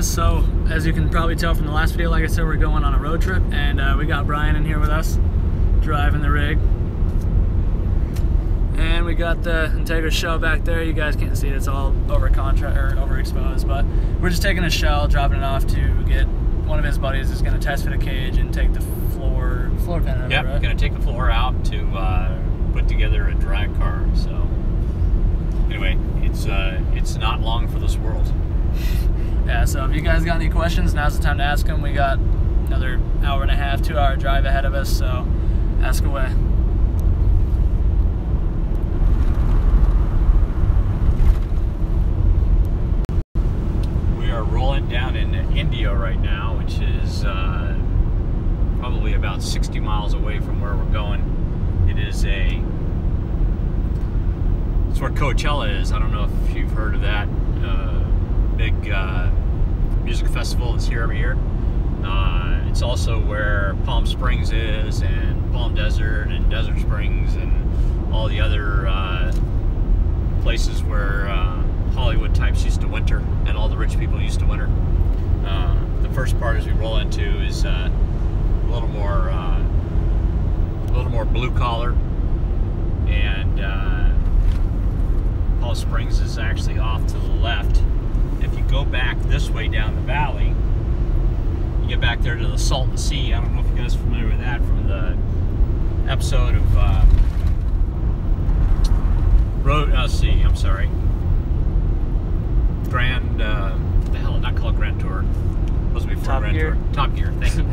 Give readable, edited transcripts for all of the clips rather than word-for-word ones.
guys, so as you can probably tell from the last video, like I said, we're going on a road trip, and we got Brian in here with us, driving the rig. And we got the Integra shell back there. You guys can't see it, it's all overexposed, but we're just taking a shell, dropping it off to get one of his buddies is going to test fit a cage and take the floor pan over. Yep, right? Going to take the floor out to put together a drag car. So anyway, it's not long for this world. Yeah, so if you guys got any questions, now's the time to ask them. We got another hour and a half, 2-hour drive ahead of us, so ask away. We are rolling down into India right now, which is probably about 60 miles away from where we're going. It's where Coachella is. I don't know if you've heard of that. Big music festival that's here every year. It's also where Palm Springs is, and Palm Desert, and Desert Springs, and all the other places where Hollywood types used to winter, and all the rich people used to winter. The first part as we roll into is a little more blue collar, and Palm Springs is actually off to the left. If you go back this way down the valley, you get back there to the Salton Sea. I don't know if you guys are familiar with that from the episode of not called Grand Tour. Supposed to be before Grand Tour. Top Gear. Thank you.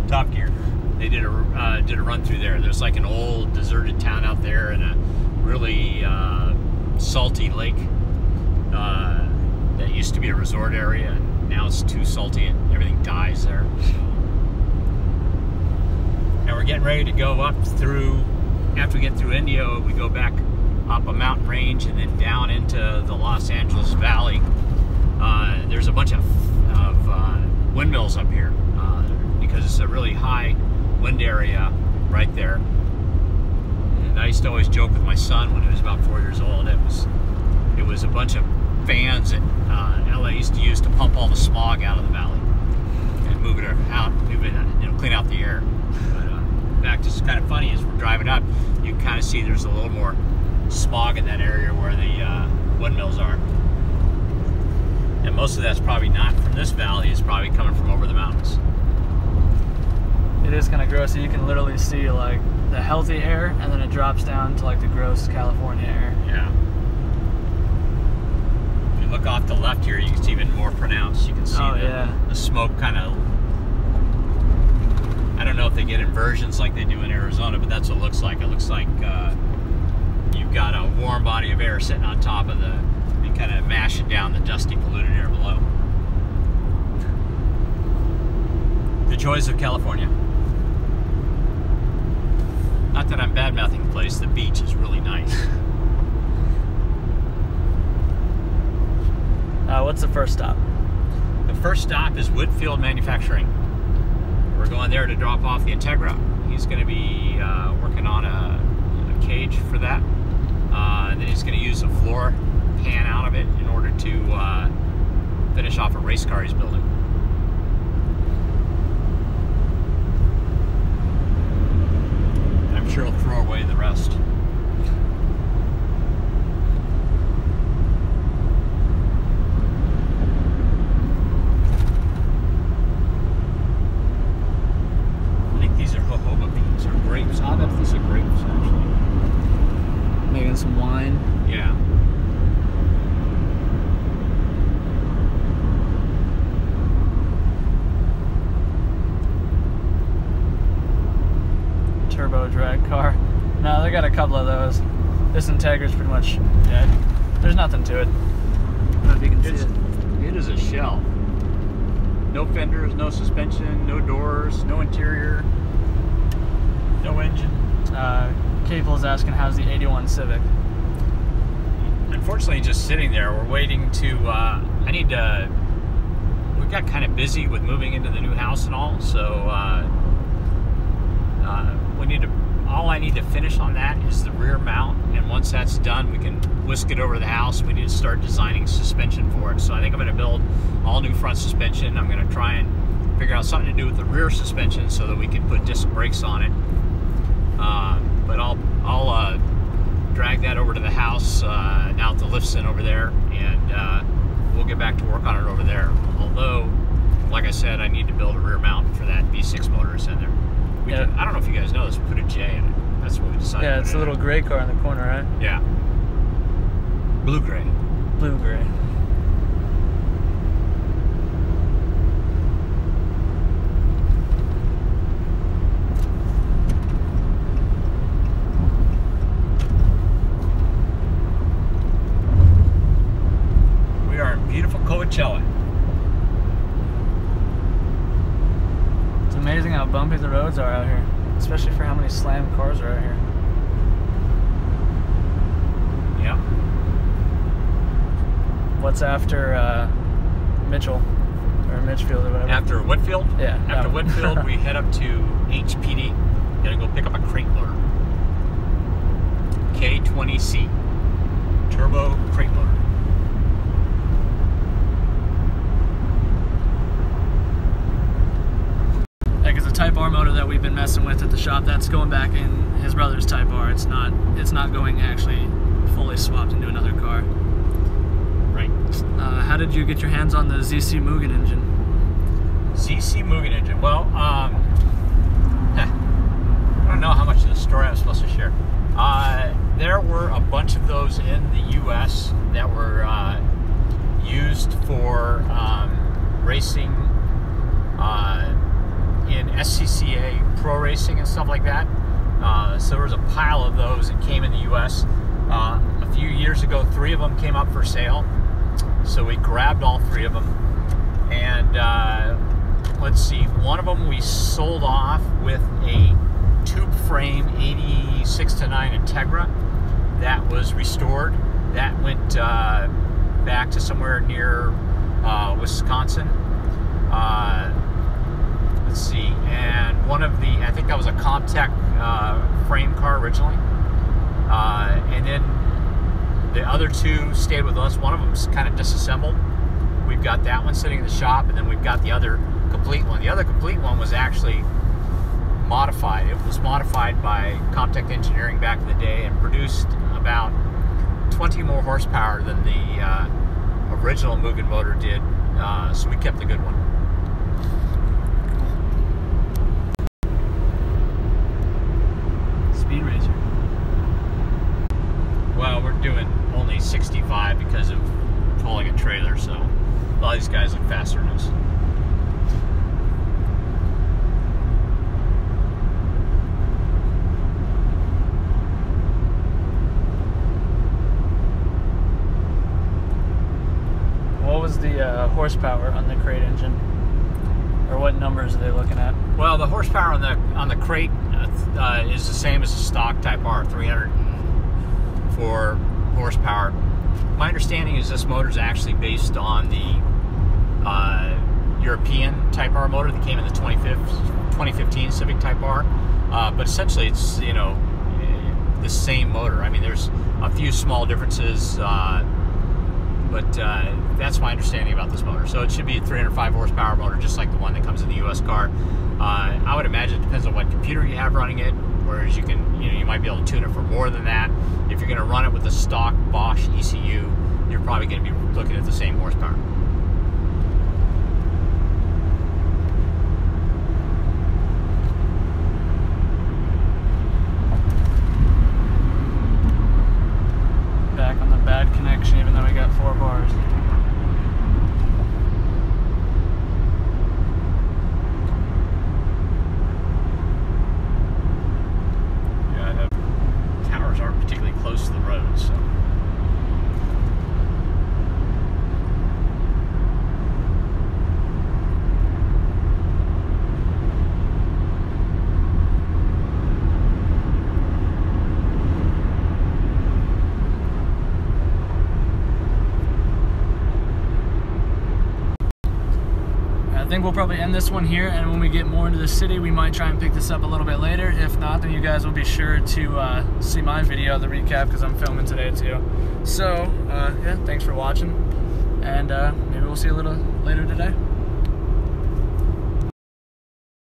Top Gear. They did a run through there. There's like an old deserted town out there, and a really salty lake that used to be a resort area, and now it's too salty and everything dies there. Now we're getting ready to go up through, after we get through India, we go back up a mountain range and then down into the Los Angeles Valley. There's a bunch of windmills up here because it's a really high wind area right there. And I used to always joke with my son when he was about 4 years old. It was a bunch of fans that LA used to use to pump all the smog out of the valley and move it out, clean out the air. But in fact, it's kind of funny as we're driving up, you can kind of see there's a little more smog in that area where the windmills are. And most of that's probably not from this valley, it's probably coming from over the mountains. It is kind of gross. So you can literally see like the healthy air, and then it drops down to like the gross California air. Yeah. If you look off the left here, it's even more pronounced. You can see the smoke kind of. I don't know if they get inversions like they do in Arizona, but that's what it looks like. It looks like you've got a warm body of air sitting on top of and kind of mashing down the dusty, polluted air below. The joys of California. Not that I'm bad-mouthing the place, the beach is really nice. What's the first stop? The first stop is Woodfield Manufacturing. We're going there to drop off the Integra. He's going to be working on a cage for that. And then he's going to use a floor pan out of it in order to finish off a race car he's building. I'm sure he'll throw away the rest. I think these are jojoba beans or grapes. I bet these are grapes actually. Making some wine. Yeah. Turbo drag car. No, they got a couple of those. This Integra's pretty much dead. There's nothing to it. I don't know if you can see it. It is a shell. No fenders, no suspension, no doors, no interior, no engine. Capel's asking how's the 81 Civic. Unfortunately, just sitting there. We're waiting to. We got kind of busy with moving into the new house and all, so we need to. All I need to to finish on that is the rear mount, and once that's done, we can whisk it over to the house. We need to start designing suspension for it. So I think I'm going to build all new front suspension. I'm going to try and figure out something to do with the rear suspension so that we can put disc brakes on it. But I'll drag that over to the house now that the lift's in over there, and we'll get back to work on it over there. Although, like I said, I need to build a rear mount for that V6 motor that's in there. I don't know if you guys know this, we put a J in it. That's what we decided. Yeah, it's the little gray car in the corner, right? Yeah. Blue-gray. Blue-gray. We are in beautiful Coachella. It's amazing how bumpy the roads are out here, especially for how many slammed cars are out here. Yeah. What's after Mitchell or Mitchfield or whatever? After Whitfield? Yeah. After Whitfield, we head up to HPD. Gonna go pick up a crate loader. K20C. Turbo crate loader. Because the Type R motor that we've been messing with at the shop, that's going back in his brother's Type R. It's not going actually fully swapped into another car. Right. How did you get your hands on the ZC Mugen engine? ZC Mugen engine. Well, I don't know how much of the story I'm supposed to share. There were a bunch of those in the U.S. that were used for racing in SCCA pro racing and stuff like that. So there was a pile of those that came in the U.S. A few years ago, 3 of them came up for sale. So we grabbed all 3 of them. And let's see, one of them we sold off with a tube frame 86-9 Integra that was restored. That went back to somewhere near Wisconsin. Let's see, and one of the, I think that was a Comtech frame car originally, and then the other 2 stayed with us. One of them's kind of disassembled. We've got that one sitting in the shop, and then we've got the other complete one. The other complete one was actually modified. It was modified by Comtech Engineering back in the day and produced about 20 more horsepower than the original Mugen motor did, so we kept the good one. Speed racer. Well, we're doing only 65 because of pulling a trailer, so a lot of these guys look faster than us. What was the horsepower on the crate engine? Or what numbers are they looking at? Well, the horsepower on the crate is the same as the stock Type R, 304 horsepower. My understanding is this motor is actually based on the European Type R motor that came in the 2015 Civic Type R, but essentially it's, you know, the same motor. I mean, there's a few small differences, but that's my understanding about this motor. So it should be a 305 horsepower motor, just like the one that comes in the U.S. car. I would imagine it depends on what computer you have running it, whereas you can, you know, you might be able to tune it for more than that. If you're going to run it with a stock Bosch ECU, you're probably going to be looking at the same horsepower. Back on the bad connection, even though we got 4 bars. Yeah, the towers aren't particularly close to the road, so. think we'll probably end this one here, and when we get more into the city, we might try and pick this up a little bit later. If not, then you guys will be sure to see my video, the recap, because I'm filming today too. So, yeah, thanks for watching, and maybe we'll see you a little later today.